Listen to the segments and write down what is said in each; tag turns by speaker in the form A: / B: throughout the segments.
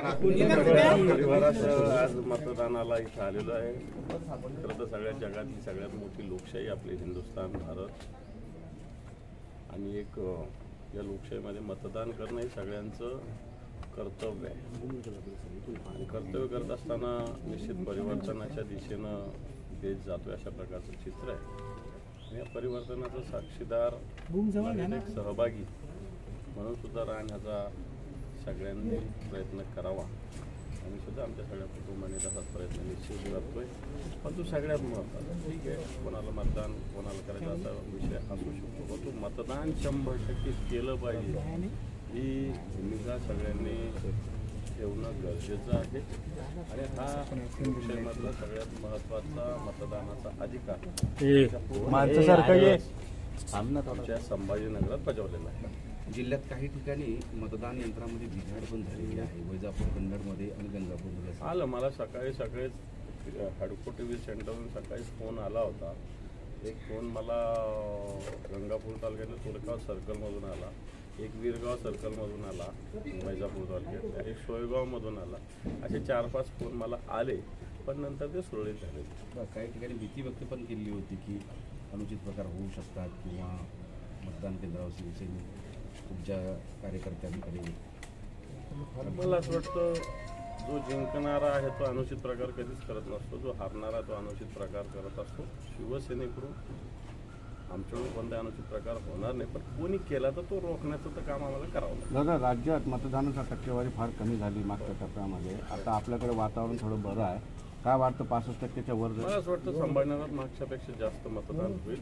A: परिवारासह आज मतदानाला इथं आलेलो आहे। खरं तर सगळ्या जगातली सगळ्यात मोठी लोकशाही आपली हिंदुस्थान भारत आणि एक या लोकशाहीमध्ये मतदान करणं हे सगळ्यांचं कर्तव्य आहे आणि कर्तव्य करत असताना निश्चित परिवर्तनाच्या दिशेनं देश जातोय अशा प्रकारचं चित्र आहे आणि या परिवर्तनाचा साक्षीदार एक सहभागी म्हणून सुद्धा राहण्याचा सगळ्यांनी प्रयत्न करावा आणि सुद्धा आमच्या सगळ्या कुटुंबाने तसाच प्रयत्न निश्चित करतोय। पण तो सगळ्यात महत्त्वाचा ठीक आहे, कोणाला मतदान कोणाला करायचं असा विषय असू शकतो, पण तो मतदान 100% केलं पाहिजे ही भूमिका सगळ्यांनी ठेवणं गरजेचं आहे आणि हा लोकशाहीमधला सगळ्यात महत्त्वाचा मतदानाचा अधिकार आमच्या संभाजीनगरात बजावलेला आहे।
B: जिल्ह्यात काही ठिकाणी मतदान यंत्रामध्ये बिघाड पण झालेली आहे, वैजापूर कन्नडमध्ये आणि गंगापूरमध्ये
A: आलं। मला सकाळीच हडको टीव्ही सेंटरवरून सकाळीच फोन आला होता। एक फोन मला गंगापूर तालुक्यातल्या तुरगाव सर्कलमधून आला, एक वीरगाव सर्कलमधून आला वैजापूर तालुक्यात, एक सोयगावमधून आला, असे 4-5 फोन मला आले, पण नंतर ते सुरळीत झाले।
B: काही ठिकाणी भीती व्यक्त पण केली होती की अनुचित प्रकार होऊ शकतात किंवा मतदान केंद्रावर शिवसेने तुमच्या कार्यकर्त्यांकडे।
A: मला असं वाटतं जो जिंकणारा आहे तो अनुचित प्रकार कधीच करत नसतो, जो हारणारा तो अनुचित प्रकार करत असतो। शिवसेनेकडून आमच्याकडून कोणता अनुचित प्रकार होणार नाही, पण कोणी केला तर तो रोखण्याचं तर काम आम्हाला करावं लागतं।
C: दादा, राज्यात मतदानाचा टक्केवारी फार कमी झाली मागच्या टप्प्यामध्ये, आता आपल्याकडे वातावरण थोडं बरं आहे, काय वाटतं 65%च्या वर?
A: मला असं वाटतं संभाजीनगरात मागच्यापेक्षा जास्त मतदान होईल,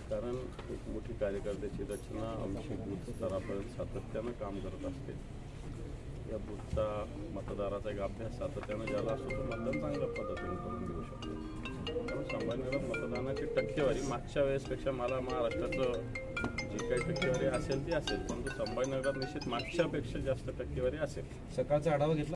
A: कारण एक मोठी कार्यकर्त्याची रचना आमची बूथ स्तरापर्यंत सातत्यानं काम करत असते। या बूथचा मतदाराचा एक अभ्यास सातत्यानं झाला असतो तो मतदान चांगल्या पद्धतीने करून देऊ शकतो। कारण संभाजीनगरात मतदानाची टक्केवारी मागच्या वेळेसपेक्षा मला महाराष्ट्राचं जी काही टक्केवारी असेल ती असेल, परंतु संभाजीनगरात निश्चित मागच्यापेक्षा जास्त टक्केवारी असेल।
B: सकाळचा आढावा घेतला।